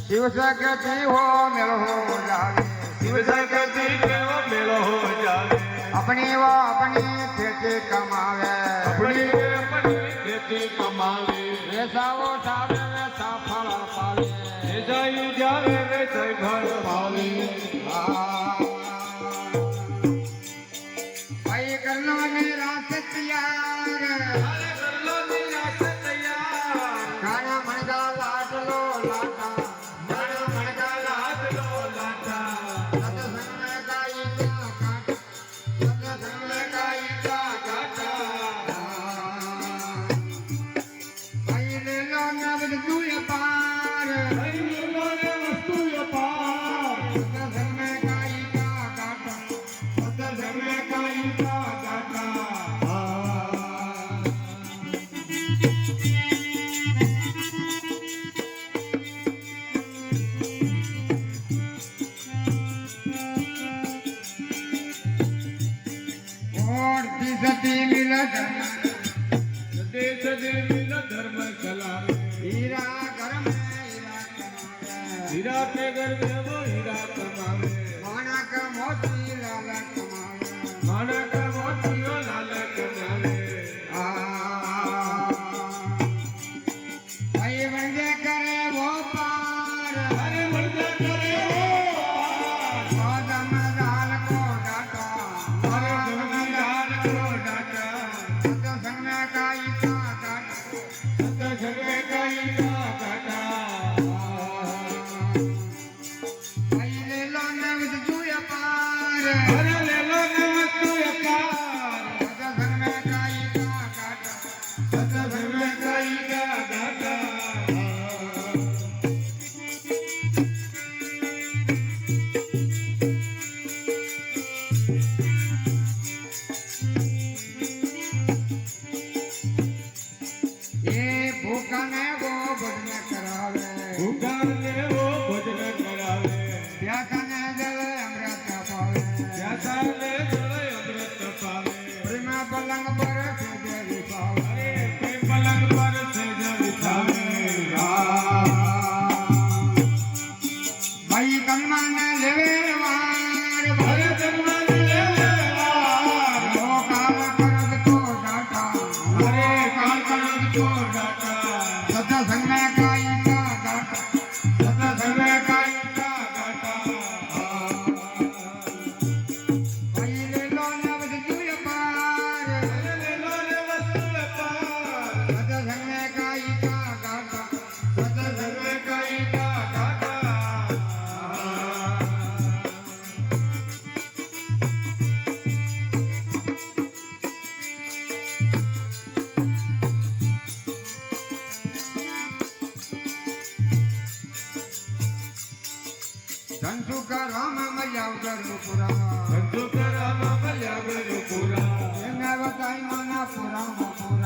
शिव सकती हो मेलो हो जावे, शिव सकती हो मेलो हो जावे, अपनी वो अपनी खेती कमावे, अपनी खेती कमावे, वैसा वो सावे वैसा फल पावे, जैसा ही जावे वैसा ही फल पावे। भाई कर लो मेरा तैयार, कर लो मेरा तैयार, खाना मन का लाट लो लाटा, धर्म चलावे, हीरा घर में हीरा कमावे, हीरा के घर में वो हीरा कमावे, माना का मोती लाल कमावे, माना का मोती लाल कमावे। भाई बंदे करे वो पार, अरे बंदे करे वो दाल को डाटा, अरे दाल को डाटा, संग में काई का डाटा, जगह का ही काटा। भाई ले लो न वस्तु पार, अरे ले लो न वस्तु पार, संग में काई का डाटा, जगह का ही काटा। ये भूखा ने वो भजन करावे, भूखा ने वो भजन करावे, प्यासा ने जल अमृत पावे, प्यासा ने जल अमृत पावे, प्रेम पलंग पर सेज पावे, अरे प्रेम पलंग पर सेज बिछावे। भाई कलमा ने लेवे वार, अरे जन्मा ने लेवे वार, वो काल करग तो डाटा, अरे काल करग तो डाटा, सत्संग में काई का डाटा, सत्संग में काई का डाटा। भाई ले लो न वस्तु पार, अरे ले लो न वस्तु पार, सत्संग में काई का डाटा, सत्संग में काई का डाटा। धनसु का राम मैया उधर पुरा, संतु करामा मल्या गुरु पुरा, मैं बताई माना पुरा पुरा।